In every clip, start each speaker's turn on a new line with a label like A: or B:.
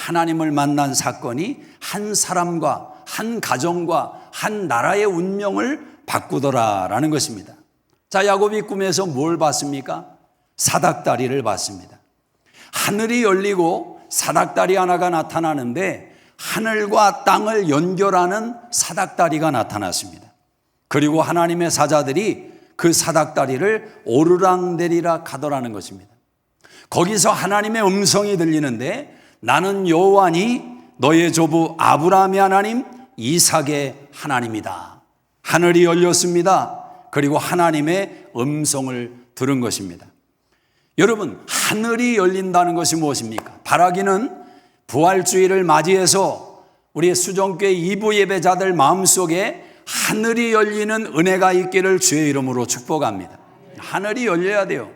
A: 하나님을 만난 사건이 한 사람과 한 가정과 한 나라의 운명을 바꾸더라라는 것입니다. 자, 야곱이 꿈에서 뭘 봤습니까? 사닥다리를 봤습니다. 하늘이 열리고 사닥다리 하나가 나타나는데 하늘과 땅을 연결하는 사닥다리가 나타났습니다. 그리고 하나님의 사자들이 그 사닥다리를 오르락내리락 가더라는 것입니다. 거기서 하나님의 음성이 들리는데 나는 여호와니 너의 조부 아브라함의 하나님 이삭의 하나님이다. 하늘이 열렸습니다. 그리고 하나님의 음성을 들은 것입니다. 여러분, 하늘이 열린다는 것이 무엇입니까? 바라기는 부활주의를 맞이해서 우리 수종교회 2부 예배자들 마음속에 하늘이 열리는 은혜가 있기를 주의 이름으로 축복합니다. 하늘이 열려야 돼요.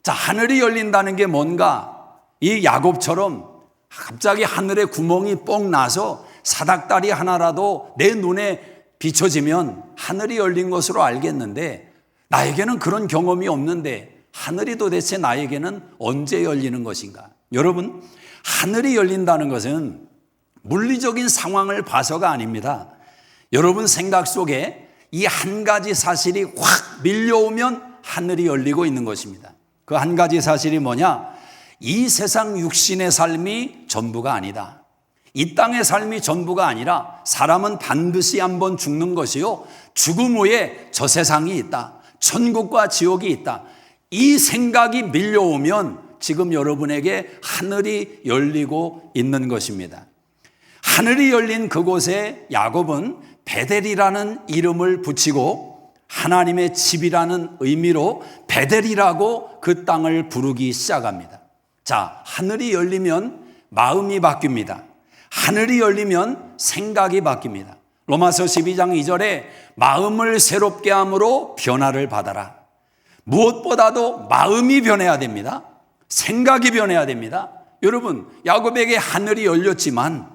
A: 자, 하늘이 열린다는 게 뭔가? 이 야곱처럼 갑자기 하늘에 구멍이 뻥 나서 사닥다리 하나라도 내 눈에 비춰지면 하늘이 열린 것으로 알겠는데 나에게는 그런 경험이 없는데 하늘이 도대체 나에게는 언제 열리는 것인가? 여러분, 하늘이 열린다는 것은 물리적인 상황을 봐서가 아닙니다. 여러분 생각 속에 이 한 가지 사실이 확 밀려오면 하늘이 열리고 있는 것입니다. 그 한 가지 사실이 뭐냐? 이 세상 육신의 삶이 전부가 아니다. 이 땅의 삶이 전부가 아니라 사람은 반드시 한번 죽는 것이요, 죽음 후에 저 세상이 있다. 천국과 지옥이 있다. 이 생각이 밀려오면 지금 여러분에게 하늘이 열리고 있는 것입니다. 하늘이 열린 그곳에 야곱은 베델이라는 이름을 붙이고 하나님의 집이라는 의미로 베델이라고 그 땅을 부르기 시작합니다. 자, 하늘이 열리면 마음이 바뀝니다. 하늘이 열리면 생각이 바뀝니다. 로마서 12장 2절에 마음을 새롭게 함으로 변화를 받아라. 무엇보다도 마음이 변해야 됩니다. 생각이 변해야 됩니다. 여러분, 야곱에게 하늘이 열렸지만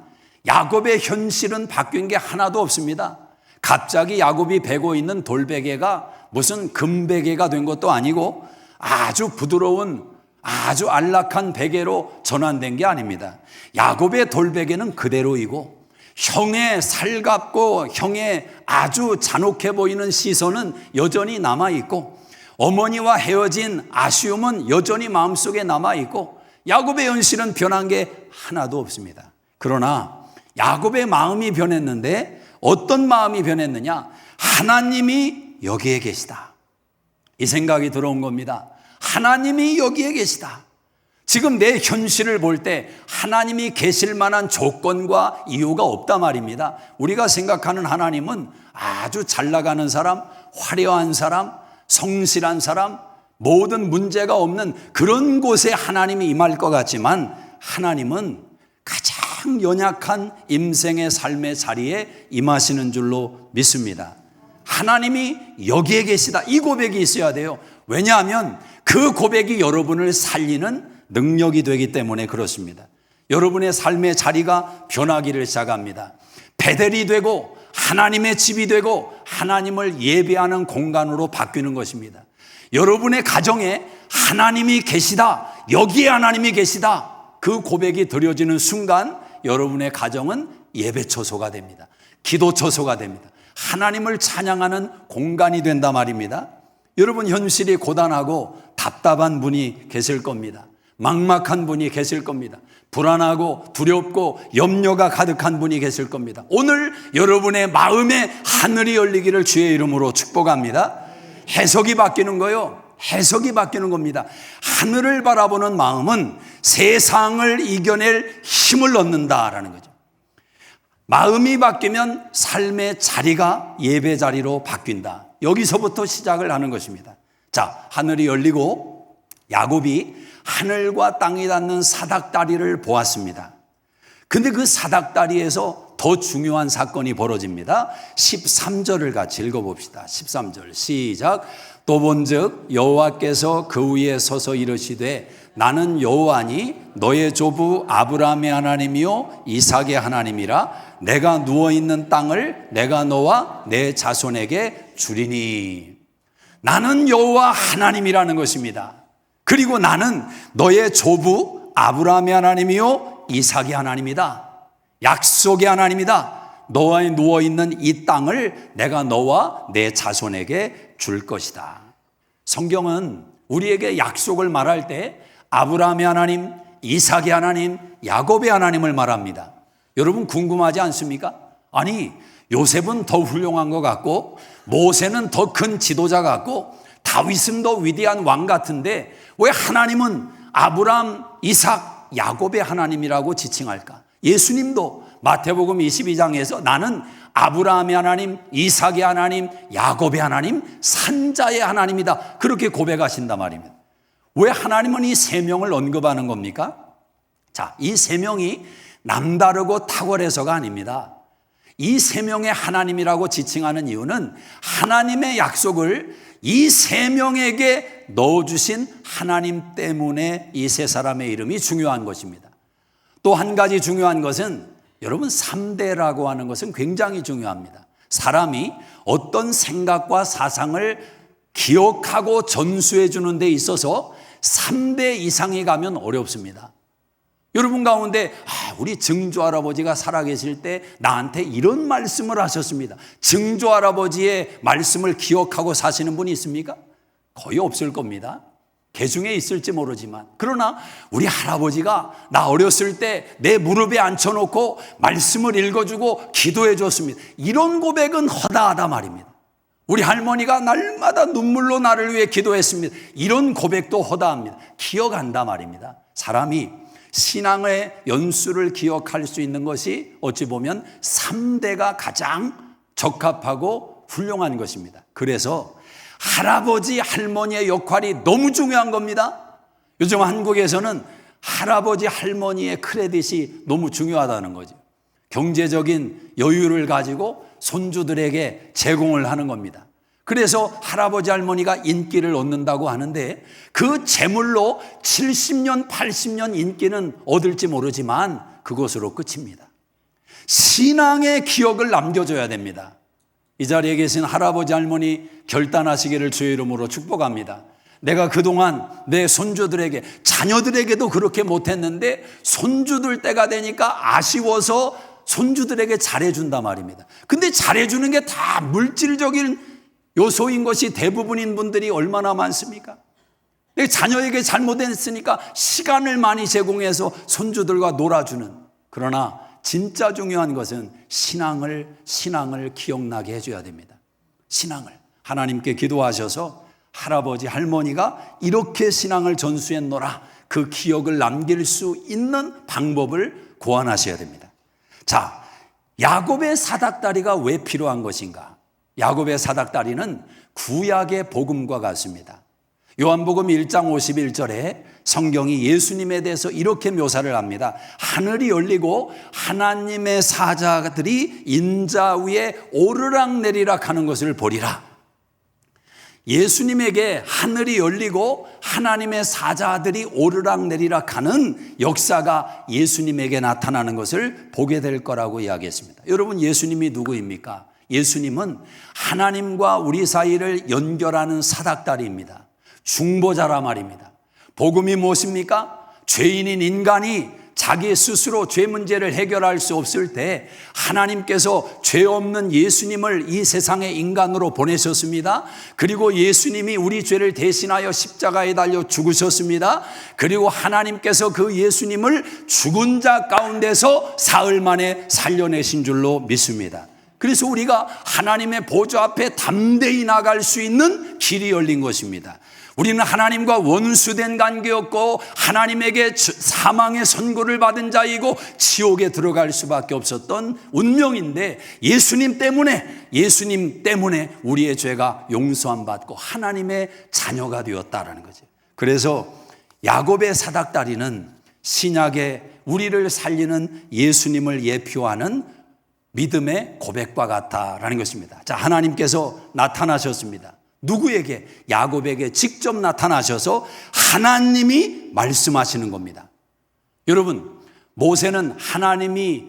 A: 야곱의 현실은 바뀐 게 하나도 없습니다. 갑자기 야곱이 베고 있는 돌베개가 무슨 금베개가 된 것도 아니고 아주 부드러운 아주 안락한 베개로 전환된 게 아닙니다. 야곱의 돌베개는 그대로이고 형의 살갑고 형의 아주 잔혹해 보이는 시선은 여전히 남아있고 어머니와 헤어진 아쉬움은 여전히 마음속에 남아있고 야곱의 현실은 변한 게 하나도 없습니다. 그러나 야곱의 마음이 변했는데 어떤 마음이 변했느냐? 하나님이 여기에 계시다. 이 생각이 들어온 겁니다. 하나님이 여기에 계시다. 지금 내 현실을 볼 때 하나님이 계실 만한 조건과 이유가 없단 말입니다. 우리가 생각하는 하나님은 아주 잘 나가는 사람, 화려한 사람, 성실한 사람, 모든 문제가 없는 그런 곳에 하나님이 임할 것 같지만 하나님은 가장 연약한 임생의 삶의 자리에 임하시는 줄로 믿습니다. 하나님이 여기에 계시다. 이 고백이 있어야 돼요. 왜냐하면 그 고백이 여러분을 살리는 능력이 되기 때문에 그렇습니다. 여러분의 삶의 자리가 변하기를 시작합니다. 베델이 되고 하나님의 집이 되고 하나님을 예배하는 공간으로 바뀌는 것입니다. 여러분의 가정에 하나님이 계시다, 여기에 하나님이 계시다, 그 고백이 드려지는 순간 여러분의 가정은 예배처소가 됩니다. 기도처소가 됩니다. 하나님을 찬양하는 공간이 된단 말입니다. 여러분 현실이 고단하고 답답한 분이 계실 겁니다. 막막한 분이 계실 겁니다. 불안하고 두렵고 염려가 가득한 분이 계실 겁니다. 오늘 여러분의 마음에 하늘이 열리기를 주의 이름으로 축복합니다. 해석이 바뀌는 거요. 해석이 바뀌는 겁니다. 하늘을 바라보는 마음은 세상을 이겨낼 힘을 얻는다라는 거죠. 마음이 바뀌면 삶의 자리가 예배 자리로 바뀐다. 여기서부터 시작을 하는 것입니다. 자, 하늘이 열리고 야곱이 하늘과 땅이 닿는 사닥다리를 보았습니다. 근데 그 사닥다리에서 더 중요한 사건이 벌어집니다. 13절을 같이 읽어봅시다. 13절 시작. 또 본즉 여호와께서 그 위에 서서 이르시되 나는 여호와니 너의 조부 아브라함의 하나님이요 이삭의 하나님이라. 내가 누워있는 땅을 내가 너와 내 자손에게 주리니. 나는 여호와 하나님이라는 것입니다. 그리고 나는 너의 조부 아브라함의 하나님이요 이삭의 하나님이다. 약속의 하나님이다. 너와 누워있는 이 땅을 내가 너와 내 자손에게 줄 것이다. 성경은 우리에게 약속을 말할 때 아브라함의 하나님, 이삭의 하나님, 야곱의 하나님을 말합니다. 여러분 궁금하지 않습니까? 아니, 요셉은 더 훌륭한 것 같고 모세는 더 큰 지도자 같고 다윗은 더 위대한 왕 같은데 왜 하나님은 아브라함, 이삭, 야곱의 하나님이라고 지칭할까? 예수님도 마태복음 22장에서 나는 아브라함의 하나님, 이삭의 하나님, 야곱의 하나님, 산자의 하나님이다, 그렇게 고백하신단 말입니다. 왜 하나님은 이 세 명을 언급하는 겁니까? 자, 이 세 명이 남다르고 탁월해서가 아닙니다. 이 세 명의 하나님이라고 지칭하는 이유는 하나님의 약속을 이 세 명에게 넣어주신 하나님 때문에 이 세 사람의 이름이 중요한 것입니다. 또 한 가지 중요한 것은 여러분 3대라고 하는 것은 굉장히 중요합니다. 사람이 어떤 생각과 사상을 기억하고 전수해 주는 데 있어서 3대 이상이 가면 어렵습니다. 여러분 가운데 우리 증조할아버지가 살아계실 때 나한테 이런 말씀을 하셨습니다. 증조할아버지의 말씀을 기억하고 사시는 분이 있습니까? 거의 없을 겁니다. 개 중에 있을지 모르지만, 그러나 우리 할아버지가 나 어렸을 때 내 무릎에 앉혀놓고 말씀을 읽어주고 기도해 줬습니다. 이런 고백은 허다하다 말입니다. 우리 할머니가 날마다 눈물로 나를 위해 기도했습니다. 이런 고백도 허다합니다. 기억한다 말입니다. 사람이 신앙의 연수를 기억할 수 있는 것이 어찌 보면 3대가 가장 적합하고 훌륭한 것입니다. 그래서 할아버지, 할머니의 역할이 너무 중요한 겁니다. 요즘 한국에서는 할아버지, 할머니의 크레딧이 너무 중요하다는 거죠. 경제적인 여유를 가지고 손주들에게 제공을 하는 겁니다. 그래서 할아버지, 할머니가 인기를 얻는다고 하는데 그 재물로 70년, 80년 인기는 얻을지 모르지만 그것으로 끝입니다. 신앙의 기억을 남겨줘야 됩니다. 이 자리에 계신 할아버지, 할머니 결단하시기를 주의 이름으로 축복합니다. 내가 그동안 내 손주들에게, 자녀들에게도 그렇게 못했는데 손주들 때가 되니까 아쉬워서 손주들에게 잘해준단 말입니다. 근데 잘해주는 게 다 물질적인 요소인 것이 대부분인 분들이 얼마나 많습니까? 자녀에게 잘못했으니까 시간을 많이 제공해서 손주들과 놀아주는, 그러나 진짜 중요한 것은 신앙을 기억나게 해줘야 됩니다. 신앙을 하나님께 기도하셔서 할아버지, 할머니가 이렇게 신앙을 전수했노라, 그 기억을 남길 수 있는 방법을 고안하셔야 됩니다. 자, 야곱의 사닥다리가 왜 필요한 것인가? 야곱의 사닥다리는 구약의 복음과 같습니다. 요한복음 1장 51절에 성경이 예수님에 대해서 이렇게 묘사를 합니다. 하늘이 열리고 하나님의 사자들이 인자 위에 오르락내리락 하는 것을 보리라. 예수님에게 하늘이 열리고 하나님의 사자들이 오르락내리락 하는 역사가 예수님에게 나타나는 것을 보게 될 거라고 이야기했습니다. 여러분, 예수님이 누구입니까? 예수님은 하나님과 우리 사이를 연결하는 사닥다리입니다. 중보자라 말입니다. 복음이 무엇입니까? 죄인인 인간이 자기 스스로 죄 문제를 해결할 수 없을 때 하나님께서 죄 없는 예수님을 이 세상에 인간으로 보내셨습니다. 그리고 예수님이 우리 죄를 대신하여 십자가에 달려 죽으셨습니다. 그리고 하나님께서 그 예수님을 죽은 자 가운데서 사흘 만에 살려내신 줄로 믿습니다. 그래서 우리가 하나님의 보좌 앞에 담대히 나갈 수 있는 길이 열린 것입니다. 우리는 하나님과 원수된 관계였고 하나님에게 사망의 선고를 받은 자이고 지옥에 들어갈 수밖에 없었던 운명인데 예수님 때문에 우리의 죄가 용서함 받고 하나님의 자녀가 되었다라는 거죠. 그래서 야곱의 사닥다리는 신약의 우리를 살리는 예수님을 예표하는 믿음의 고백과 같다라는 것입니다. 자, 하나님께서 나타나셨습니다. 누구에게? 야곱에게 직접 나타나셔서 하나님이 말씀하시는 겁니다. 여러분, 모세는 하나님이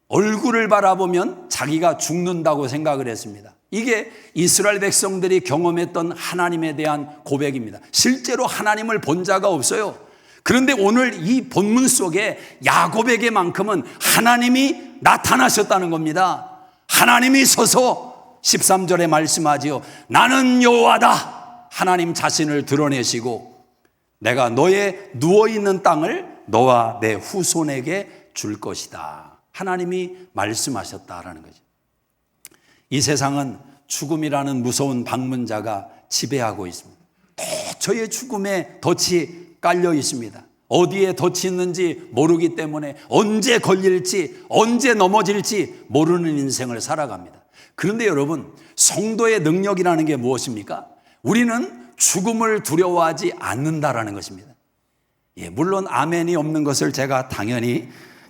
A: 얼굴을 바라보면 자기가 죽는다고 생각을 했습니다. 이게 이스라엘 백성들이 경험했던 하나님에 대한 고백입니다. 실제로 하나님을 본 자가 없어요. 그런데 오늘 이 본문 속에 야곱에게만큼은 하나님이 나타나셨다는 겁니다. 하나님이 서서 13절에 말씀하지요. 나는 여호와다. 하나님 자신을 드러내시고 내가 너의 누워있는 땅을 너와 내 후손에게 줄 것이다. 하나님이 말씀하셨다라는 거죠. 이 세상은 죽음이라는 무서운 방문자가 지배하고 있습니다. 저의 죽음에 덫이 깔려 있습니다. 어디에 덫이 있는지 모르기 때문에 언제 걸릴지 언제 넘어질지 모르는 인생을 살아갑니다. 그런데 여러분, 성도의 능력이라는 게 무엇입니까? 우리는 죽음을 두려워하지 않는다라는 것입니다. 물론 아멘이 없는 것을 제가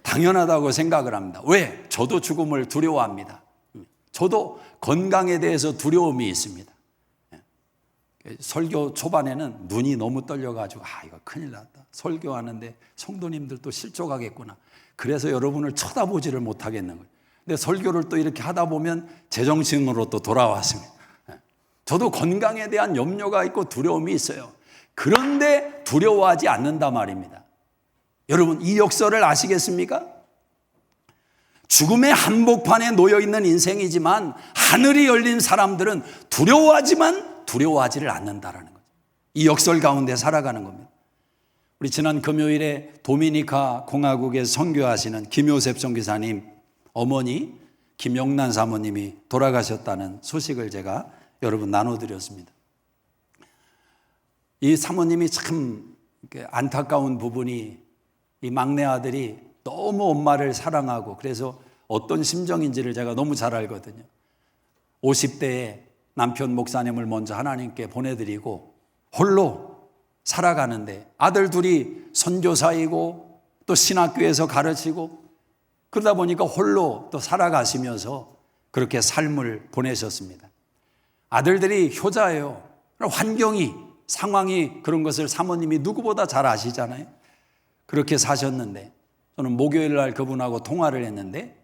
A: 당연하다고 생각을 합니다. 왜? 저도 죽음을 두려워합니다. 저도 건강에 대해서 두려움이 있습니다. 설교 초반에는 눈이 너무 떨려가지고 이거 큰일 났다. 설교하는데 성도님들 또 실족하겠구나. 그래서 여러분을 쳐다보지를 못하겠는 거예요. 근데 설교를 또 이렇게 하다 보면 제정신으로 또 돌아왔습니다. 저도 건강에 대한 염려가 있고 두려움이 있어요. 그런데 두려워하지 않는다 말입니다. 여러분, 이 역설을 아시겠습니까? 죽음의 한복판에 놓여있는 인생이지만 하늘이 열린 사람들은 두려워하지만 두려워하지를 않는다라는 거죠. 이 역설 가운데 살아가는 겁니다. 우리 지난 금요일에 도미니카 공화국에 선교하시는 김효셉 선교사님 어머니 김영란 사모님이 돌아가셨다는 소식을 제가 여러분 나눠드렸습니다. 이 사모님이 참 안타까운 부분이 이 막내 아들이 너무 엄마를 사랑하고 그래서 어떤 심정인지를 제가 너무 잘 알거든요. 50대에 남편 목사님을 먼저 하나님께 보내드리고 홀로 살아가는데 아들 둘이 선교사이고 또 신학교에서 가르치고 그러다 보니까 홀로 또 살아가시면서 그렇게 삶을 보내셨습니다. 아들들이 효자예요. 환경이 상황이 그런 것을 사모님이 누구보다 잘 아시잖아요. 그렇게 사셨는데 저는 목요일 날 그분하고 통화를 했는데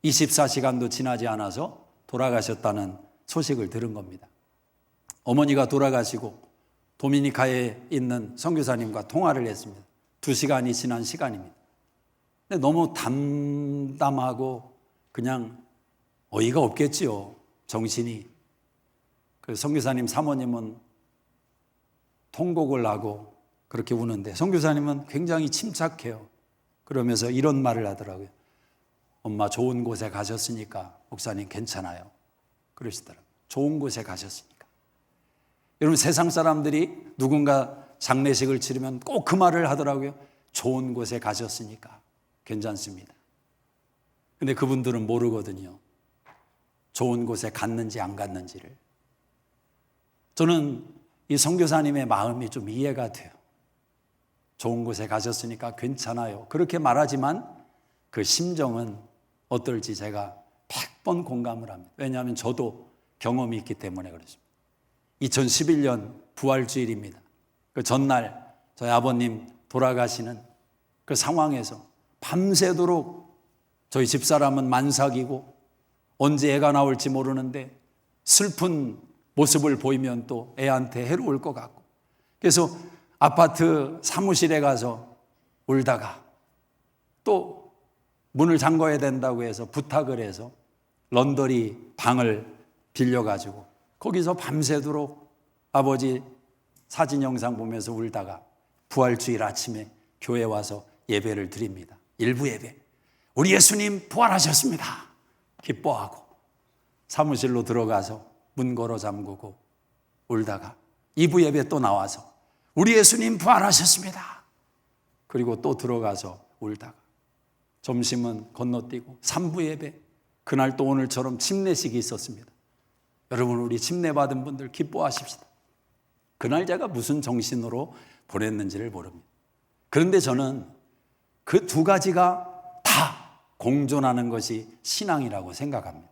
A: 24시간도 지나지 않아서 돌아가셨다는 소식을 들은 겁니다. 어머니가 돌아가시고 도미니카에 있는 선교사님과 통화를 했습니다. 2시간이 지난 시간입니다. 근데 너무 담담하고 그냥 어이가 없겠지요. 정신이. 그 선교사님 사모님은 통곡을 하고 그렇게 우는데 선교사님은 굉장히 침착해요. 그러면서 이런 말을 하더라고요. 엄마 좋은 곳에 가셨으니까 목사님 괜찮아요. 그러시더라고요. 좋은 곳에 가셨으니까. 여러분, 세상 사람들이 누군가 장례식을 치르면 꼭 그 말을 하더라고요. 좋은 곳에 가셨으니까 괜찮습니다. 근데 그분들은 모르거든요. 좋은 곳에 갔는지 안 갔는지를. 저는 이 선교사님의 마음이 좀 이해가 돼요. 좋은 곳에 가셨으니까 괜찮아요. 그렇게 말하지만 그 심정은 어떨지 제가 100번 공감을 합니다. 왜냐하면 저도 경험이 있기 때문에 그렇습니다. 2011년 부활주일입니다. 그 전날 저희 아버님 돌아가시는 그 상황에서 밤새도록 저희 집사람은 만삭이고 언제 애가 나올지 모르는데 슬픈 모습을 보이면 또 애한테 해로울 것 같고 그래서 아파트 사무실에 가서 울다가 또 문을 잠궈야 된다고 해서 부탁을 해서 런더리 방을 빌려가지고 거기서 밤새도록 아버지 사진 영상 보면서 울다가 부활주일 아침에 교회 와서 예배를 드립니다. 일부 예배. 우리 예수님 부활하셨습니다. 기뻐하고 사무실로 들어가서 문 걸어 잠그고 울다가 2부 예배 또 나와서 우리 예수님 부활하셨습니다. 그리고 또 들어가서 울다가 점심은 건너뛰고 3부 예배 그날 또 오늘처럼 침례식이 있었습니다. 여러분, 우리 침례 받은 분들 기뻐하십시다. 그날 제가 무슨 정신으로 보냈는지를 모릅니다. 그런데 저는 그 두 가지가 다 공존하는 것이 신앙이라고 생각합니다.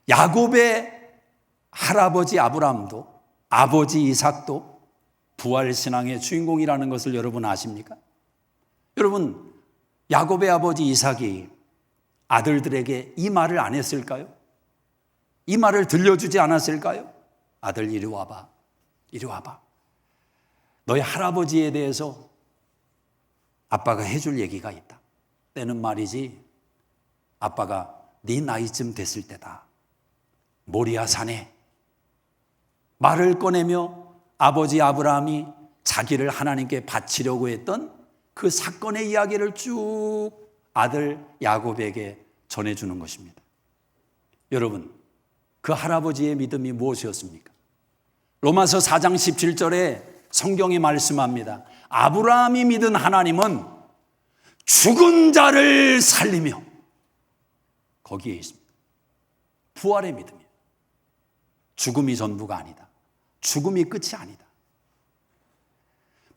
A: 야곱의 할아버지 아브라함도 아버지 이삭도 부활신앙의 주인공이라는 것을 여러분 아십니까? 여러분, 야곱의 아버지 이삭이 아들들에게 이 말을 안 했을까요? 이 말을 들려주지 않았을까요? 아들 이리 와봐. 이리 와봐. 너희 할아버지에 대해서 아빠가 해줄 얘기가 있다. 때는 말이지, 아빠가 네 나이쯤 됐을 때다. 모리아 산에 말을 꺼내며 아버지 아브라함이 자기를 하나님께 바치려고 했던 그 사건의 이야기를 쭉 아들 야곱에게 전해주는 것입니다. 여러분, 그 할아버지의 믿음이 무엇이었습니까? 로마서 4장 17절에 성경이 말씀합니다. 아브라함이 믿은 하나님은 죽은 자를 살리며, 거기에 있습니다. 부활의 믿음이에요. 죽음이 전부가 아니다. 죽음이 끝이 아니다.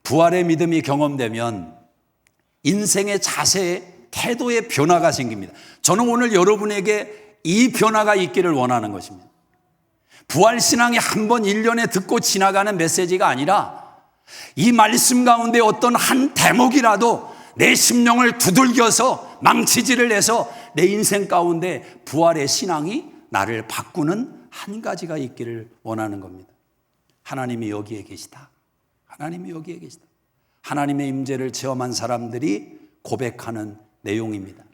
A: 부활의 믿음이 경험되면 인생의 자세에, 태도의 변화가 생깁니다. 저는 오늘 여러분에게 이 변화가 있기를 원하는 것입니다. 부활신앙이 한 번 1년에 듣고 지나가는 메시지가 아니라 이 말씀 가운데 어떤 한 대목이라도 내 심령을 두들겨서 망치질을 해서 내 인생 가운데 부활의 신앙이 나를 바꾸는 한 가지가 있기를 원하는 겁니다. 하나님이 여기에 계시다. 하나님이 여기에 계시다. 하나님의 임재를 체험한 사람들이 고백하는 내용입니다.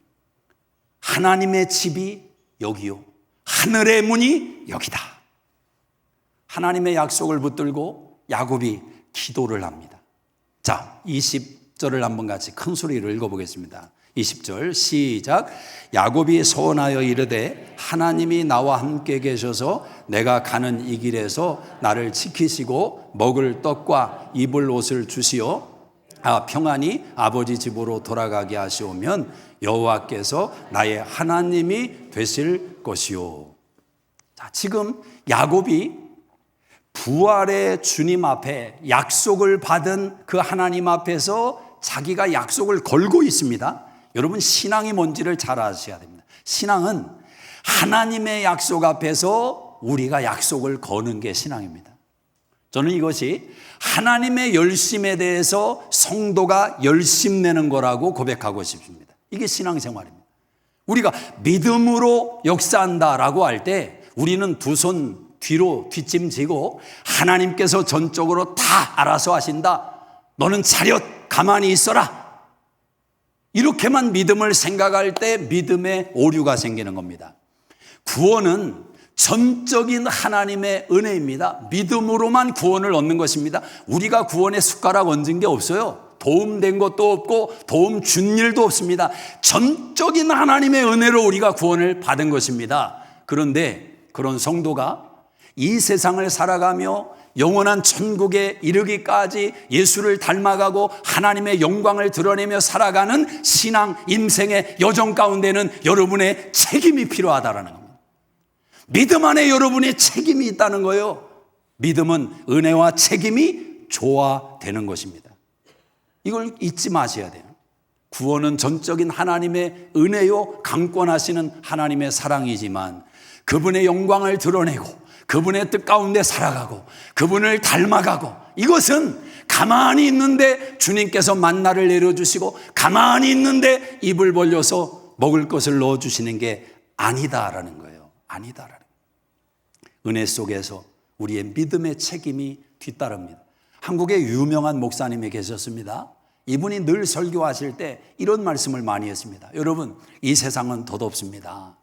A: 하나님의 집이 여기요, 하늘의 문이 여기다. 하나님의 약속을 붙들고 야곱이 기도를 합니다. 자, 20절을 한번 같이 큰 소리로 읽어보겠습니다. 20절 시작. 야곱이 소원하여 이르되 하나님이 나와 함께 계셔서 내가 가는 이 길에서 나를 지키시고 먹을 떡과 입을 옷을 주시어 평안히 아버지 집으로 돌아가게 하시오면 여호와께서 나의 하나님이 되실 것이요. 자, 지금 야곱이 부활의 주님 앞에 약속을 받은 그 하나님 앞에서 자기가 약속을 걸고 있습니다. 여러분, 신앙이 뭔지를 잘 아셔야 됩니다. 신앙은 하나님의 약속 앞에서 우리가 약속을 거는 게 신앙입니다. 저는 이것이 하나님의 열심에 대해서 성도가 열심내는 거라고 고백하고 싶습니다. 이게 신앙생활입니다. 우리가 믿음으로 역사한다라고 할 때 우리는 두 손 뒤로 뒷짐지고 하나님께서 전적으로 다 알아서 하신다. 너는 차렷 가만히 있어라. 이렇게만 믿음을 생각할 때 믿음의 오류가 생기는 겁니다. 구원은 전적인 하나님의 은혜입니다. 믿음으로만 구원을 얻는 것입니다. 우리가 구원에 숟가락 얹은 게 없어요. 도움된 것도 없고 도움 준 일도 없습니다. 전적인 하나님의 은혜로 우리가 구원을 받은 것입니다. 그런데 그런 성도가 이 세상을 살아가며 영원한 천국에 이르기까지 예수를 닮아가고 하나님의 영광을 드러내며 살아가는 신앙 인생의 여정 가운데는 여러분의 책임이 필요하다는 겁니다. 믿음 안에 여러분의 책임이 있다는 거예요. 믿음은 은혜와 책임이 조화되는 것입니다. 이걸 잊지 마셔야 돼요. 구원은 전적인 하나님의 은혜요, 강권하시는 하나님의 사랑이지만 그분의 영광을 드러내고 그분의 뜻 가운데 살아가고 그분을 닮아가고, 이것은 가만히 있는데 주님께서 만나를 내려주시고 가만히 있는데 입을 벌려서 먹을 것을 넣어주시는 게 아니다라는 거예요. 아니다라는 거예요. 은혜 속에서 우리의 믿음의 책임이 뒤따릅니다. 한국에 유명한 목사님이 계셨습니다. 이분이 늘 설교하실 때 이런 말씀을 많이 했습니다. 여러분, 이 세상은 덧없습니다.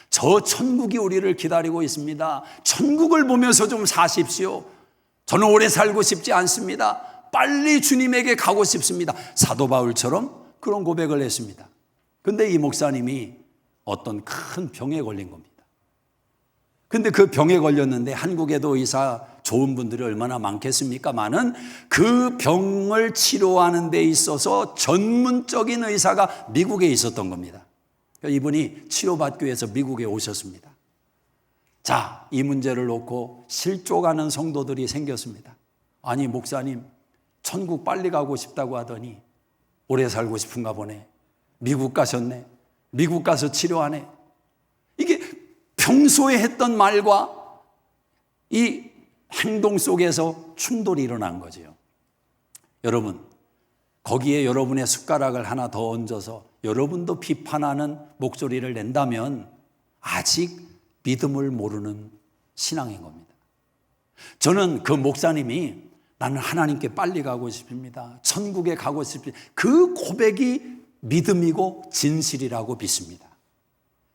A: 저 천국이 우리를 기다리고 있습니다. 천국을 보면서 좀 사십시오. 저는 오래 살고 싶지 않습니다. 빨리 주님에게 가고 싶습니다. 사도 바울처럼 그런 고백을 했습니다. 근데 이 목사님이 어떤 큰 병에 걸린 겁니다. 근데 그 병에 걸렸는데 한국에도 의사 좋은 분들이 얼마나 많겠습니까마는 그 병을 치료하는 데 있어서 전문적인 의사가 미국에 있었던 겁니다. 이분이 치료받기 위해서 미국에 오셨습니다. 자, 이 문제를 놓고 실족하는 성도들이 생겼습니다. 아니, 목사님, 천국 빨리 가고 싶다고 하더니 오래 살고 싶은가 보네. 미국 가셨네. 미국 가서 치료하네. 이게 평소에 했던 말과 이 행동 속에서 충돌이 일어난 거죠. 여러분, 거기에 여러분의 숟가락을 하나 더 얹어서 여러분도 비판하는 목소리를 낸다면 아직 믿음을 모르는 신앙인 겁니다. 저는 그 목사님이 나는 하나님께 빨리 가고 싶습니다. 천국에 가고 싶습니다. 그 고백이 믿음이고 진실이라고 믿습니다.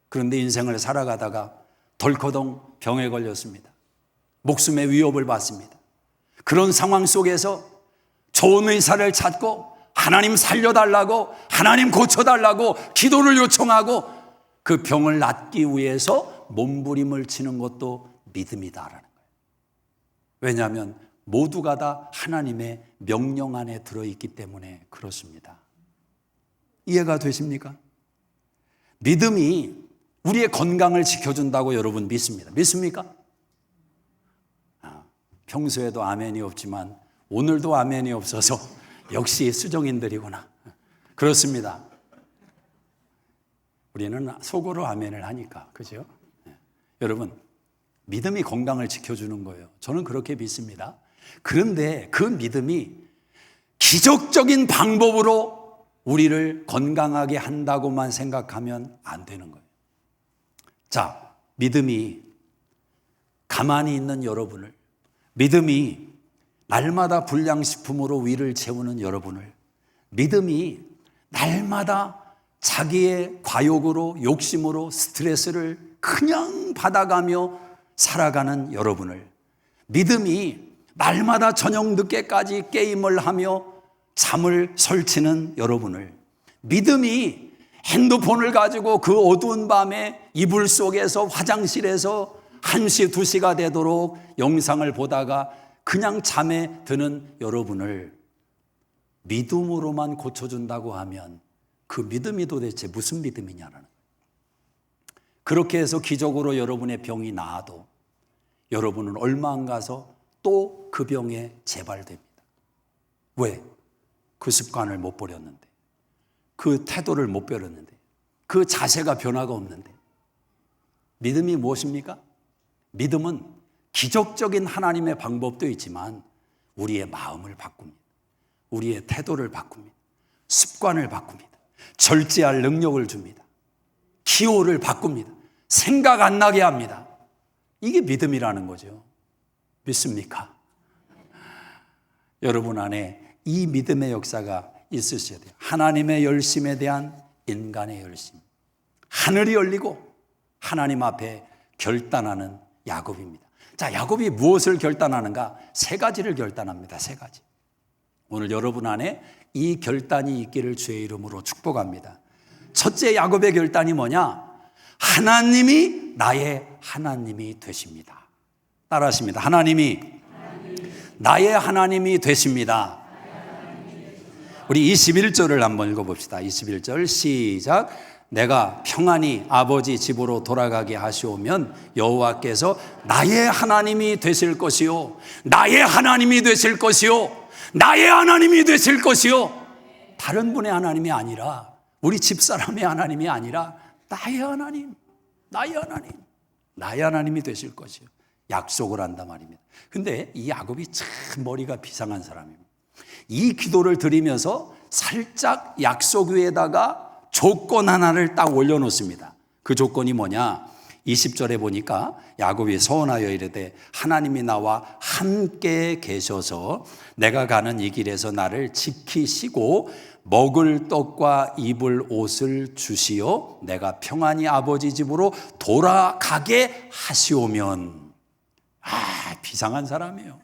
A: 그런데 인생을 살아가다가 덜커덩 병에 걸렸습니다. 목숨의 위협을 받습니다. 그런 상황 속에서 좋은 의사를 찾고 하나님 살려달라고, 하나님 고쳐달라고 기도를 요청하고 그 병을 낫기 위해서 몸부림을 치는 것도 믿음이다라는 거예요. 왜냐하면 모두가 다 하나님의 명령 안에 들어있기 때문에 그렇습니다. 이해가 되십니까? 믿음이 우리의 건강을 지켜준다고 여러분 믿습니까? 평소에도 아멘이 없지만 오늘도 아멘이 없어서 역시 수정인들이구나. 그렇습니다. 우리는 속으로 아멘을 하니까, 그죠? 여러분, 믿음이 건강을 지켜주는 거예요. 저는 그렇게 믿습니다. 그런데 그 믿음이 기적적인 방법으로 우리를 건강하게 한다고만 생각하면 안 되는 거예요. 자, 믿음이 가만히 있는 여러분을, 믿음이 날마다 불량식품으로 위를 채우는 여러분을, 믿음이 날마다 자기의 과욕으로, 욕심으로 스트레스를 그냥 받아가며 살아가는 여러분을, 믿음이 날마다 저녁 늦게까지 게임을 하며 잠을 설치는 여러분을, 믿음이 핸드폰을 가지고 그 어두운 밤에 이불 속에서 화장실에서 1시, 2시가 되도록 영상을 보다가 그냥 잠에 드는 여러분을 믿음으로만 고쳐준다고 하면 그 믿음이 도대체 무슨 믿음이냐라는 거예요. 그렇게 해서 기적으로 여러분의 병이 나아도 여러분은 얼마 안 가서 또 그 병에 재발됩니다. 왜? 그 습관을 못 버렸는데, 그 태도를 못 버렸는데, 그 자세가 변화가 없는데. 믿음이 무엇입니까? 믿음은 기적적인 하나님의 방법도 있지만 우리의 마음을 바꿉니다. 우리의 태도를 바꿉니다. 습관을 바꿉니다. 절제할 능력을 줍니다. 기호를 바꿉니다. 생각 안 나게 합니다. 이게 믿음이라는 거죠. 믿습니까? 여러분 안에 이 믿음의 역사가 있으셔야 돼요. 하나님의 열심에 대한 인간의 열심. 하늘이 열리고 하나님 앞에 결단하는 야곱입니다. 자, 야곱이 무엇을 결단하는가? 3가지를 결단합니다. 3가지. 오늘 여러분 안에 이 결단이 있기를 주의 이름으로 축복합니다. 첫째, 야곱의 결단이 뭐냐? 하나님이 나의 하나님이 되십니다. 따라하십니다. 하나님이 나의 하나님이 되십니다. 우리 21절을 한번 읽어봅시다. 21절 시작. 내가 평안히 아버지 집으로 돌아가게 하시오면 여호와께서 나의 하나님이 되실 것이요, 나의 하나님이 되실 것이요, 나의 하나님이 되실 것이요. 다른 분의 하나님이 아니라, 우리 집사람의 하나님이 아니라 나의 하나님, 나의 하나님, 나의 하나님이 되실 것이요. 약속을 한단 말입니다. 근데 이 야곱이 참 머리가 비상한 사람입니다. 이 기도를 드리면서 살짝 약속 위에다가 조건 하나를 딱 올려놓습니다. 그 조건이 뭐냐? 20절에 보니까 야곱이 서원하여 이르되 하나님이 나와 함께 계셔서 내가 가는 이 길에서 나를 지키시고 먹을 떡과 입을 옷을 주시어 내가 평안히 아버지 집으로 돌아가게 하시오면. 비상한 사람이에요.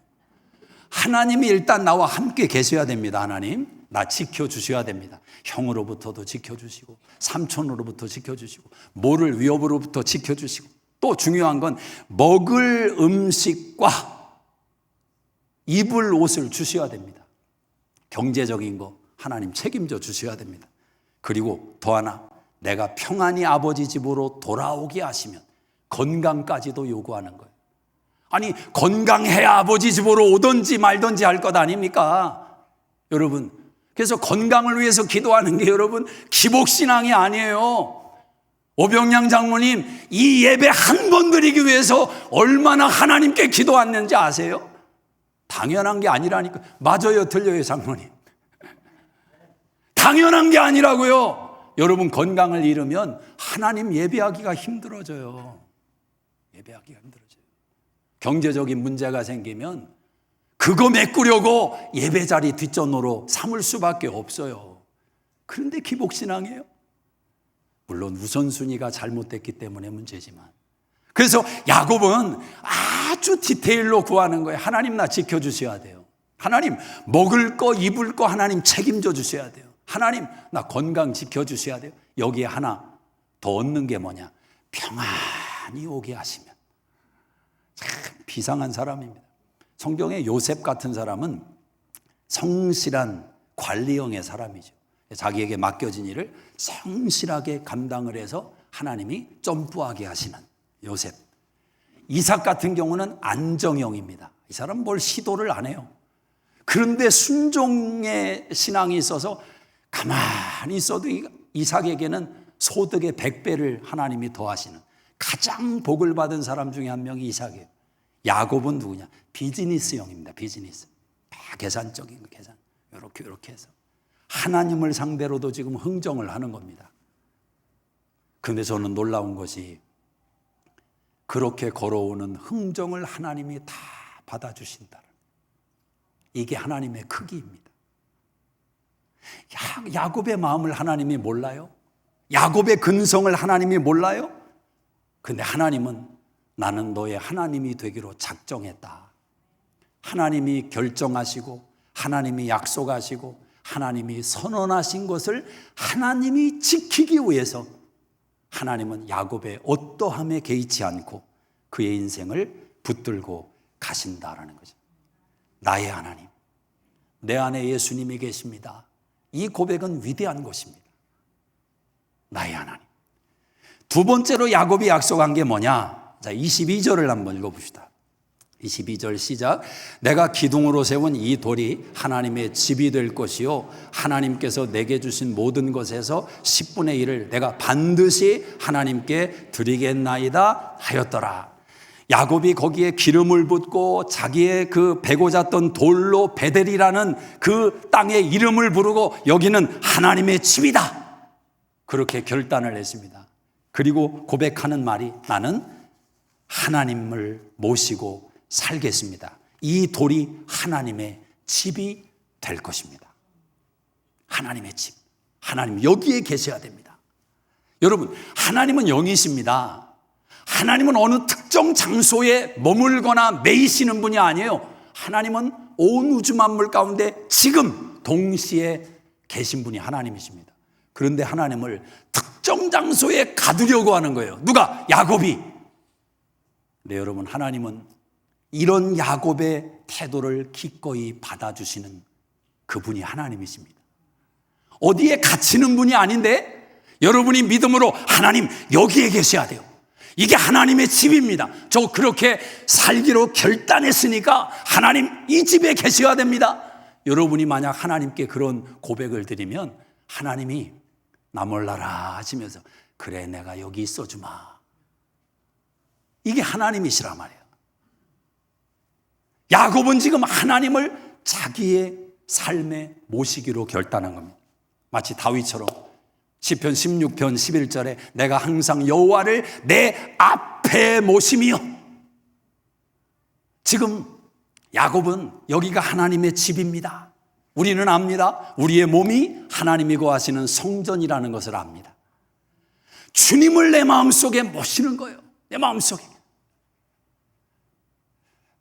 A: 하나님이 일단 나와 함께 계셔야 됩니다. 하나님, 나 지켜주셔야 됩니다. 형으로부터도 지켜주시고 삼촌으로부터 지켜주시고 모를 위협으로부터 지켜주시고, 또 중요한 건 먹을 음식과 입을 옷을 주셔야 됩니다. 경제적인 거 하나님 책임져 주셔야 됩니다. 그리고 더 하나, 내가 평안히 아버지 집으로 돌아오게 하시면 건강까지도 요구하는 거예요. 아니, 건강해야 아버지 집으로 오든지 말든지 할 것 아닙니까? 여러분, 그래서 건강을 위해서 기도하는 게 여러분 기복신앙이 아니에요. 오병양 장모님, 이 예배 한 번 드리기 위해서 얼마나 하나님께 기도했는지 아세요? 당연한 게 아니라니까. 맞아요, 틀려요, 장모님. 당연한 게 아니라고요. 여러분, 건강을 잃으면 하나님 예배하기가 힘들어져요. 예배하기가 힘들어져요. 경제적인 문제가 생기면 그거 메꾸려고 예배자리 뒷전으로 삼을 수밖에 없어요. 그런데 기복신앙이에요. 물론 우선순위가 잘못됐기 때문에 문제지만. 그래서 야곱은 아주 디테일로 구하는 거예요. 하나님 나 지켜주셔야 돼요. 하나님 먹을 거 입을 거 하나님 책임져 주셔야 돼요. 하나님 나 건강 지켜주셔야 돼요. 여기에 하나 더 얻는 게 뭐냐? 평안이 오게 하시면. 참 비상한 사람입니다. 성경에 요셉 같은 사람은 성실한 관리형의 사람이죠. 자기에게 맡겨진 일을 성실하게 감당을 해서 하나님이 점프하게 하시는 요셉. 이삭 같은 경우는 안정형입니다. 이 사람은 뭘 시도를 안 해요. 그런데 순종의 신앙이 있어서 가만히 있어도 이삭에게는 소득의 100배를 하나님이 더하시는 가장 복을 받은 사람 중에 한 명이 이삭이에요. 야곱은 누구냐? 비즈니스형입니다. 비즈니스. 다 계산적인 거, 계산. 이렇게 해서 하나님을 상대로도 지금 흥정을 하는 겁니다. 그런데 저는 놀라운 것이 그렇게 걸어오는 흥정을 하나님이 다 받아주신다. 이게 하나님의 크기입니다. 야곱의 마음을 하나님이 몰라요? 야곱의 근성을 하나님이 몰라요? 근데 하나님은 나는 너의 하나님이 되기로 작정했다. 하나님이 결정하시고 하나님이 약속하시고 하나님이 선언하신 것을 하나님이 지키기 위해서 하나님은 야곱의 어떠함에 개의치 않고 그의 인생을 붙들고 가신다라는 거죠. 나의 하나님, 내 안에 예수님이 계십니다. 이 고백은 위대한 것입니다. 나의 하나님. 두 번째로 야곱이 약속한 게 뭐냐? 자, 22절을 한번 읽어봅시다. 22절 시작. 내가 기둥으로 세운 이 돌이 하나님의 집이 될 것이요 하나님께서 내게 주신 모든 것에서 10분의 1을 내가 반드시 하나님께 드리겠나이다 하였더라. 야곱이 거기에 기름을 붓고 자기의 그 베고 잤던 돌로 베델이라는 그 땅의 이름을 부르고 여기는 하나님의 집이다. 그렇게 결단을 했습니다. 그리고 고백하는 말이 나는 하나님을 모시고 살겠습니다. 이 돌이 하나님의 집이 될 것입니다. 하나님의 집. 하나님 여기에 계셔야 됩니다. 여러분, 하나님은 영이십니다. 하나님은 어느 특정 장소에 머물거나 매이시는 분이 아니에요. 하나님은 온 우주 만물 가운데 지금 동시에 계신 분이 하나님이십니다. 그런데 하나님을 특정 장소에 가두려고 하는 거예요. 누가? 야곱이. 네, 여러분, 하나님은 이런 야곱의 태도를 기꺼이 받아주시는 그분이 하나님이십니다. 어디에 갇히는 분이 아닌데 여러분이 믿음으로 하나님 여기에 계셔야 돼요. 이게 하나님의 집입니다. 저 그렇게 살기로 결단했으니까 하나님 이 집에 계셔야 됩니다. 여러분이 만약 하나님께 그런 고백을 드리면 하나님이 나 몰라라 하시면서 그래 내가 여기 있어주마. 이게 하나님이시란 말이에요. 야곱은 지금 하나님을 자기의 삶에 모시기로 결단한 겁니다. 마치 다윗처럼 시편 16편 11절에 내가 항상 여호와를 내 앞에 모심이요. 지금 야곱은 여기가 하나님의 집입니다. 우리는 압니다. 우리의 몸이 하나님이 거하시는 성전이라는 것을 압니다. 주님을 내 마음속에 모시는 거예요. 내 마음속에.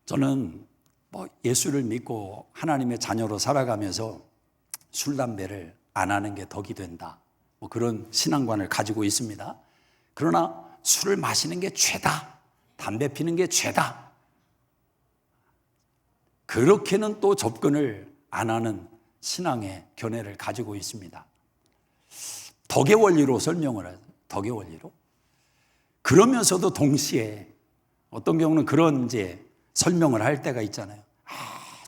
A: 저는 예수를 믿고 하나님의 자녀로 살아가면서 술, 담배를 안 하는 게 덕이 된다. 그런 신앙관을 가지고 있습니다. 그러나 술을 마시는 게 죄다. 담배 피는 게 죄다. 그렇게는 또 접근을 안 하는 신앙의 견해를 가지고 있습니다. 덕의 원리로 설명을 해요. 덕의 원리로. 그러면서도 동시에 어떤 경우는 그런 이제 설명을 할 때가 있잖아요.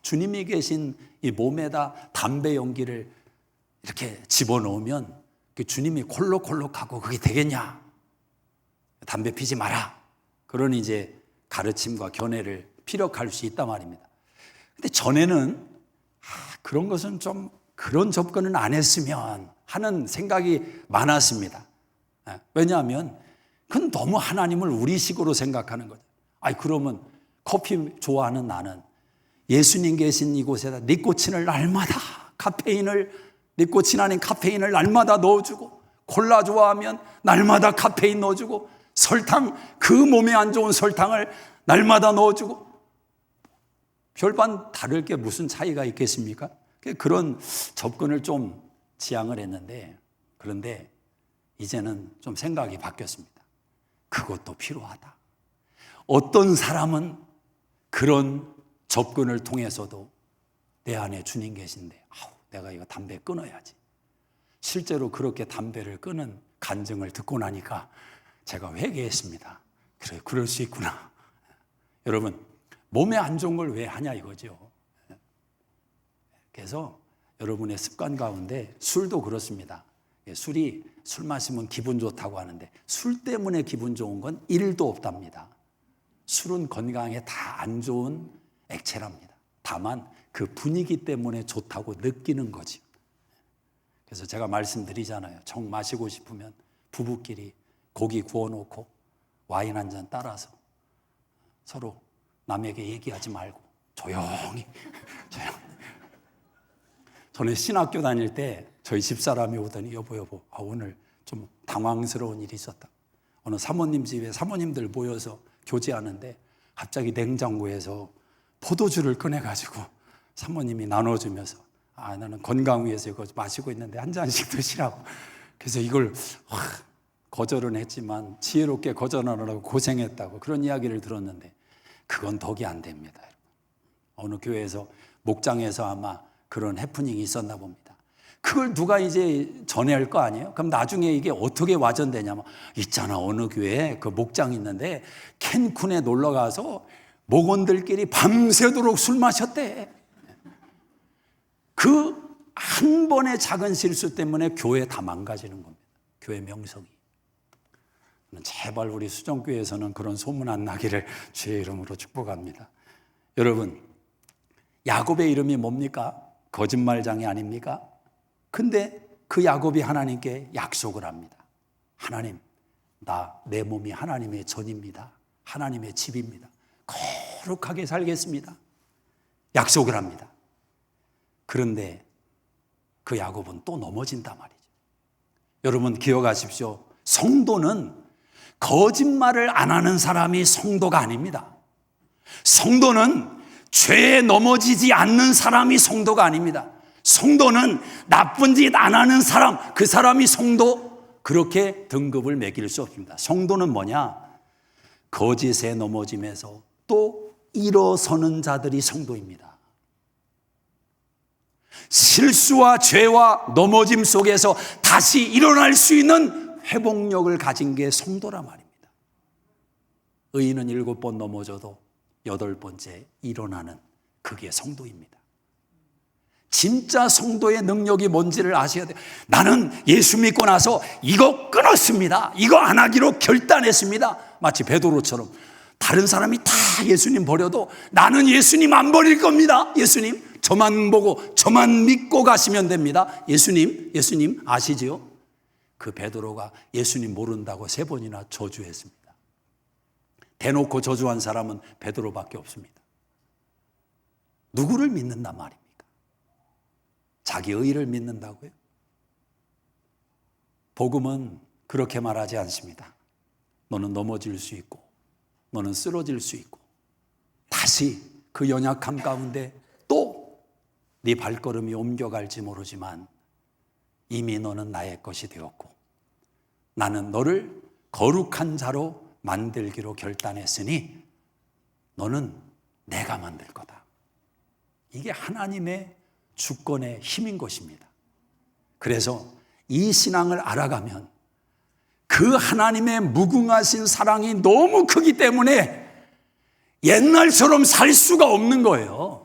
A: 주님이 계신 이 몸에다 담배 연기를 이렇게 집어넣으면 주님이 콜록콜록하고 그게 되겠냐? 담배 피지 마라. 그런 이제 가르침과 견해를 피력할 수 있단 말입니다. 근데 전에는 그런 것은 좀 그런 접근은 안 했으면 하는 생각이 많았습니다. 왜냐하면 그건 너무 하나님을 우리식으로 생각하는 거죠. 그러면 커피 좋아하는 나는 예수님 계신 이곳에다 니코틴을 날마다 니코틴 아닌 카페인을 날마다 넣어주고, 콜라 좋아하면 날마다 카페인 넣어주고, 설탕, 그 몸에 안 좋은 설탕을 날마다 넣어주고, 별반 다를 게 무슨 차이가 있겠습니까? 그런 접근을 좀 지향을 했는데, 그런데 이제는 좀 생각이 바뀌었습니다. 그것도 필요하다. 어떤 사람은 그런 접근을 통해서도 내 안에 주님 계신데, 내가 이거 담배 끊어야지. 실제로 그렇게 담배를 끊은 간증을 듣고 나니까 제가 회개했습니다. 그래, 그럴 수 있구나. 여러분, 몸에 안 좋은 걸 왜 하냐 이거죠. 그래서 여러분의 습관 가운데 술도 그렇습니다. 술 마시면 기분 좋다고 하는데 술 때문에 기분 좋은 건 1도 없답니다. 술은 건강에 다 안 좋은 액체랍니다. 다만 그 분위기 때문에 좋다고 느끼는 거지. 그래서 제가 말씀드리잖아요. 정 마시고 싶으면 부부끼리 고기 구워놓고 와인 한 잔 따라서 서로 남에게 얘기하지 말고 조용히. 저는 신학교 다닐 때 저희 집사람이 오더니 여보 오늘 좀 당황스러운 일이 있었다. 어느 사모님 집에 사모님들 모여서 교제하는데 갑자기 냉장고에서 포도주를 꺼내가지고 사모님이 나눠주면서 나는 건강 위해서 이거 마시고 있는데 한 잔씩 드시라고. 그래서 이걸 거절은 했지만 지혜롭게 거절하느라고 고생했다고 그런 이야기를 들었는데 그건 덕이 안 됩니다. 어느 교회에서 목장에서 아마 그런 해프닝이 있었나 봅니다. 그걸 누가 이제 전해할 거 아니에요? 그럼 나중에 이게 어떻게 와전되냐면 있잖아, 어느 교회에 그 목장 있는데 캔쿤에 놀러 가서 목원들끼리 밤새도록 술 마셨대. 그 한 번의 작은 실수 때문에 교회 다 망가지는 겁니다. 교회 명성이. 제발 우리 수정교회에서는 그런 소문 안 나기를 주의 이름으로 축복합니다. 여러분, 야곱의 이름이 뭡니까? 거짓말장이 아닙니까? 근데 그 야곱이 하나님께 약속을 합니다. 하나님, 내 몸이 하나님의 전입니다. 하나님의 집입니다. 거룩하게 살겠습니다. 약속을 합니다. 그런데 그 야곱은 또 넘어진단 말이죠. 여러분 기억하십시오. 성도는 거짓말을 안 하는 사람이 성도가 아닙니다. 성도는 죄에 넘어지지 않는 사람이 성도가 아닙니다. 성도는 나쁜 짓 안 하는 사람, 그 사람이 성도, 그렇게 등급을 매길 수 없습니다. 성도는 뭐냐? 거짓에 넘어짐에서 또 일어서는 자들이 성도입니다. 실수와 죄와 넘어짐 속에서 다시 일어날 수 있는 회복력을 가진 게 성도란 말입니다. 의인은 7번 넘어져도 8번째 일어나는, 그게 성도입니다. 진짜 성도의 능력이 뭔지를 아셔야 돼요. 나는 예수 믿고 나서 이거 끊었습니다. 이거 안 하기로 결단했습니다. 마치 베드로처럼 다른 사람이 다 예수님 버려도 나는 예수님 안 버릴 겁니다. 예수님 저만 보고 저만 믿고 가시면 됩니다. 예수님 아시지요? 그 베드로가 예수님 모른다고 3번이나 저주했습니다. 대놓고 저주한 사람은 베드로밖에 없습니다. 누구를 믿는단 말입니까? 자기 의의를 믿는다고요? 복음은 그렇게 말하지 않습니다. 너는 넘어질 수 있고 너는 쓰러질 수 있고 다시 그 연약함 가운데 또 네 발걸음이 옮겨갈지 모르지만 이미 너는 나의 것이 되었고 나는 너를 거룩한 자로 만들기로 결단했으니 너는 내가 만들 거다. 이게 하나님의 주권의 힘인 것입니다. 그래서 이 신앙을 알아가면 그 하나님의 무궁하신 사랑이 너무 크기 때문에 옛날처럼 살 수가 없는 거예요.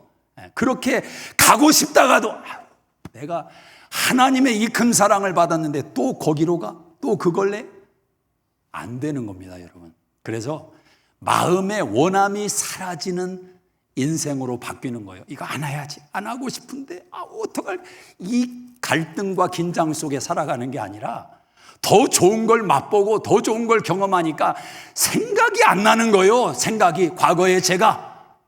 A: 그렇게 가고 싶다가도 내가 하나님의 이 큰 사랑을 받았는데 또 거기로 가? 또 그걸래? 안 되는 겁니다, 여러분. 그래서 마음의 원함이 사라지는 인생으로 바뀌는 거예요. 이거 안 해야지. 안 하고 싶은데 어떡할, 이 갈등과 긴장 속에 살아가는 게 아니라 더 좋은 걸 맛보고 더 좋은 걸 경험하니까 생각이 안 나는 거예요. 생각이. 과거에 제가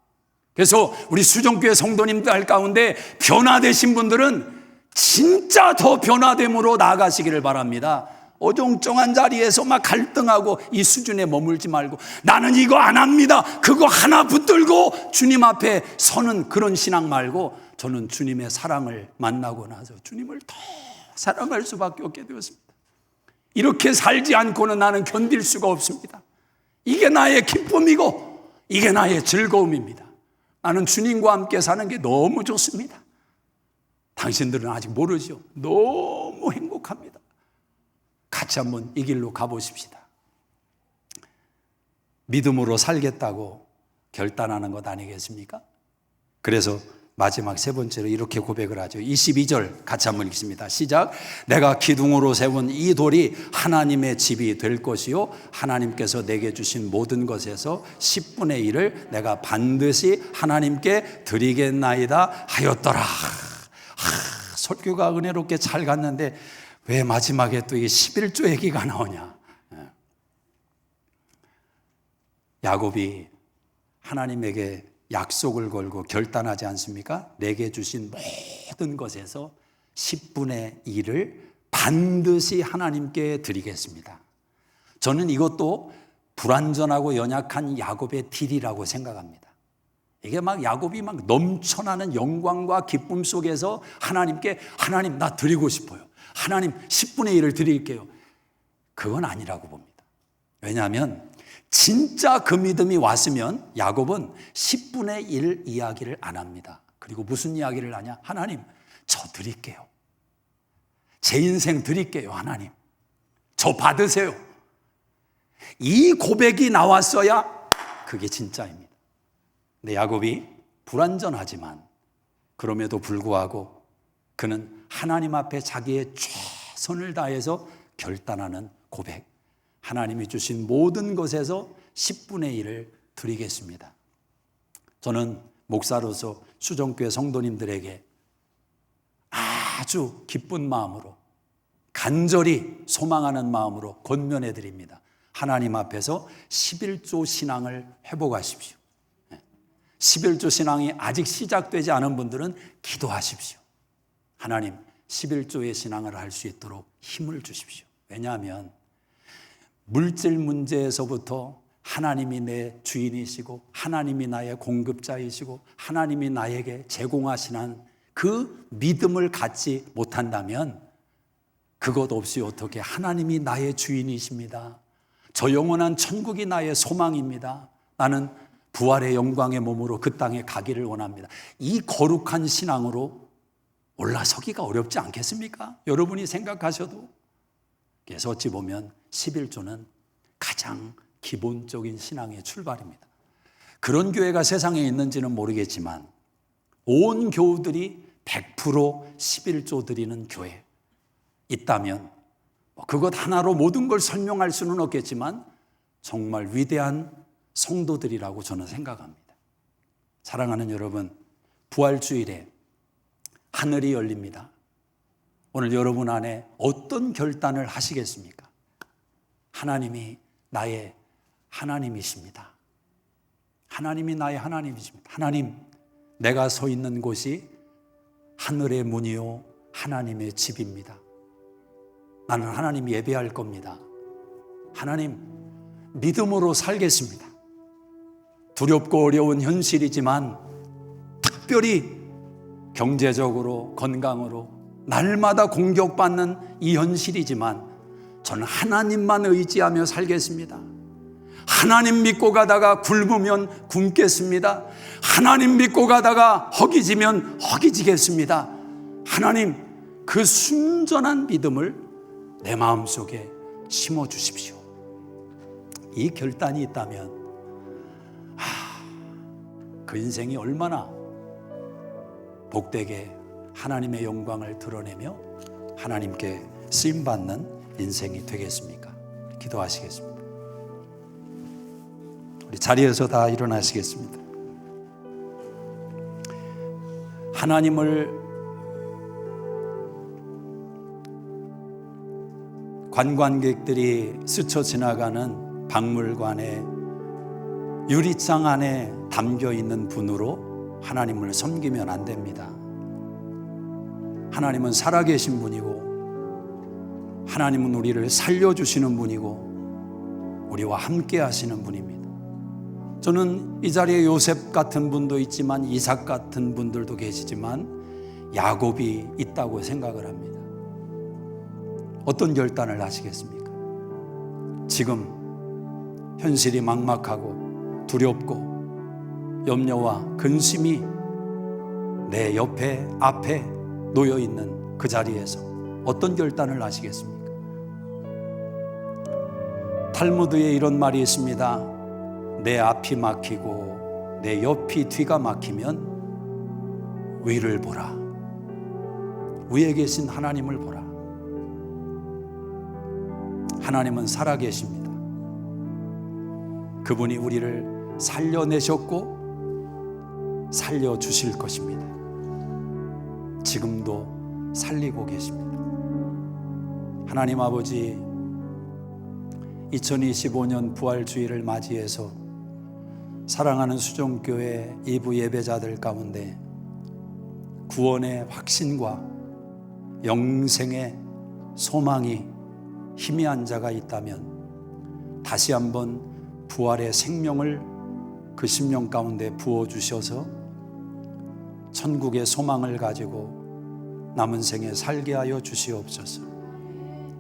A: 그래서 우리 수정교회 성도님들 가운데 변화되신 분들은 진짜 더 변화됨으로 나아가시기를 바랍니다. 어정쩡한 자리에서 막 갈등하고 이 수준에 머물지 말고, 나는 이거 안 합니다, 그거 하나 붙들고 주님 앞에 서는 그런 신앙 말고, 저는 주님의 사랑을 만나고 나서 주님을 더 사랑할 수밖에 없게 되었습니다. 이렇게 살지 않고는 나는 견딜 수가 없습니다. 이게 나의 기쁨이고 이게 나의 즐거움입니다. 나는 주님과 함께 사는 게 너무 좋습니다. 당신들은 아직 모르죠. 너무 행복합니다. 같이 한번 이 길로 가보십시다. 믿음으로 살겠다고 결단하는 것 아니겠습니까? 그래서 마지막 세 번째로 이렇게 고백을 하죠. 22절 같이 한번 읽습니다. 시작. 내가 기둥으로 세운 이 돌이 하나님의 집이 될 것이요 하나님께서 내게 주신 모든 것에서 10분의 1을 내가 반드시 하나님께 드리겠나이다 하였더라. 설교가 은혜롭게 잘 갔는데 왜 마지막에 또 이 11조 얘기가 나오냐. 야곱이 하나님에게 약속을 걸고 결단하지 않습니까? 내게 주신 모든 것에서 10분의 1을 반드시 하나님께 드리겠습니다. 저는 이것도 불완전하고 연약한 야곱의 딜이라고 생각합니다. 이게 막 야곱이 막 넘쳐나는 영광과 기쁨 속에서 하나님께, 하나님 나 드리고 싶어요, 하나님 10분의 1을 드릴게요, 그건 아니라고 봅니다. 왜냐하면 진짜 그 믿음이 왔으면 야곱은 10분의 1 이야기를 안 합니다. 그리고 무슨 이야기를 하냐? 하나님 저 드릴게요, 제 인생 드릴게요, 하나님 저 받으세요. 이 고백이 나왔어야 그게 진짜입니다. 근데 야곱이 불완전하지만 그럼에도 불구하고 그는 하나님 앞에 자기의 최선을 다해서 결단하는 고백, 하나님이 주신 모든 것에서 10분의 1을 드리겠습니다. 저는 목사로서 수정교회 성도님들에게 아주 기쁜 마음으로, 간절히 소망하는 마음으로 권면해 드립니다. 하나님 앞에서 11조 신앙을 회복하십시오. 11조 신앙이 아직 시작되지 않은 분들은 기도하십시오. 하나님 11조의 신앙을 할 수 있도록 힘을 주십시오. 왜냐하면 물질 문제에서부터 하나님이 내 주인이시고 하나님이 나의 공급자이시고 하나님이 나에게 제공하시는 그 믿음을 갖지 못한다면 그것 없이 어떻게 하나님이 나의 주인이십니다, 저 영원한 천국이 나의 소망입니다, 나는 부활의 영광의 몸으로 그 땅에 가기를 원합니다, 이 거룩한 신앙으로 올라서기가 어렵지 않겠습니까? 여러분이 생각하셔도. 그래서 어찌 보면 11조는 가장 기본적인 신앙의 출발입니다. 그런 교회가 세상에 있는지는 모르겠지만 온 교우들이 100% 11조 드리는 교회 있다면 그것 하나로 모든 걸 설명할 수는 없겠지만 정말 위대한 성도들이라고 저는 생각합니다. 사랑하는 여러분, 부활주일에 하늘이 열립니다. 오늘 여러분 안에 어떤 결단을 하시겠습니까? 하나님이 나의 하나님이십니다. 하나님이 나의 하나님이십니다. 하나님, 내가 서 있는 곳이 하늘의 문이요 하나님의 집입니다. 나는 하나님 예배할 겁니다. 하나님, 믿음으로 살겠습니다. 두렵고 어려운 현실이지만 특별히 경제적으로, 건강으로 날마다 공격받는 이 현실이지만 저는 하나님만 의지하며 살겠습니다. 하나님 믿고 가다가 굶으면 굶겠습니다. 하나님 믿고 가다가 허기지면 허기지겠습니다. 하나님, 그 순전한 믿음을 내 마음속에 심어주십시오. 이 결단이 있다면 그 인생이 얼마나 복되게 하나님의 영광을 드러내며 하나님께 쓰임받는 인생이 되겠습니까? 기도하시겠습니다. 우리 자리에서 다 일어나시겠습니다. 하나님을 관광객들이 스쳐 지나가는 박물관에 유리장 안에 담겨 있는 분으로 하나님을 섬기면 안 됩니다. 하나님은 살아계신 분이고, 하나님은 우리를 살려주시는 분이고, 우리와 함께 하시는 분입니다. 저는 이 자리에 요셉 같은 분도 있지만 이삭 같은 분들도 계시지만 야곱이 있다고 생각을 합니다. 어떤 결단을 하시겠습니까? 지금 현실이 막막하고 두렵고 염려와 근심이 내 옆에 앞에 놓여 있는 그 자리에서 어떤 결단을 하시겠습니까? 탈무드에 이런 말이 있습니다. 내 앞이 막히고 내 옆이 뒤가 막히면 위를 보라. 위에 계신 하나님을 보라. 하나님은 살아계십니다. 그분이 우리를 살려내셨고 살려주실 것입니다. 지금도 살리고 계십니다. 하나님 아버지, 2025년 부활주의를 맞이해서 사랑하는 수종교회 이부 예배자들 가운데 구원의 확신과 영생의 소망이 희미한 자가 있다면 다시 한번 부활의 생명을 그 심령 가운데 부어주셔서 천국의 소망을 가지고 남은 생에 살게 하여 주시옵소서.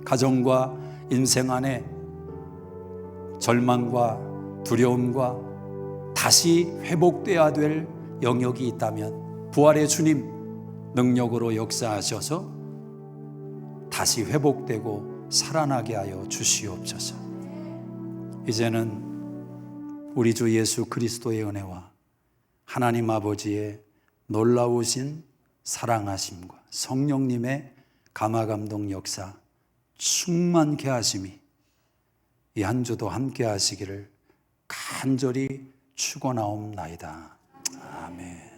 A: 가정과 인생 안에 절망과 두려움과 다시 회복되어야 될 영역이 있다면 부활의 주님 능력으로 역사하셔서 다시 회복되고 살아나게 하여 주시옵소서. 이제는 우리 주 예수 그리스도의 은혜와 하나님 아버지의 놀라우신 사랑하심과 성령님의 감화감동 역사 충만케 하심이 이 한 주도 함께 하시기를 간절히 축원하옵나이다. 아멘.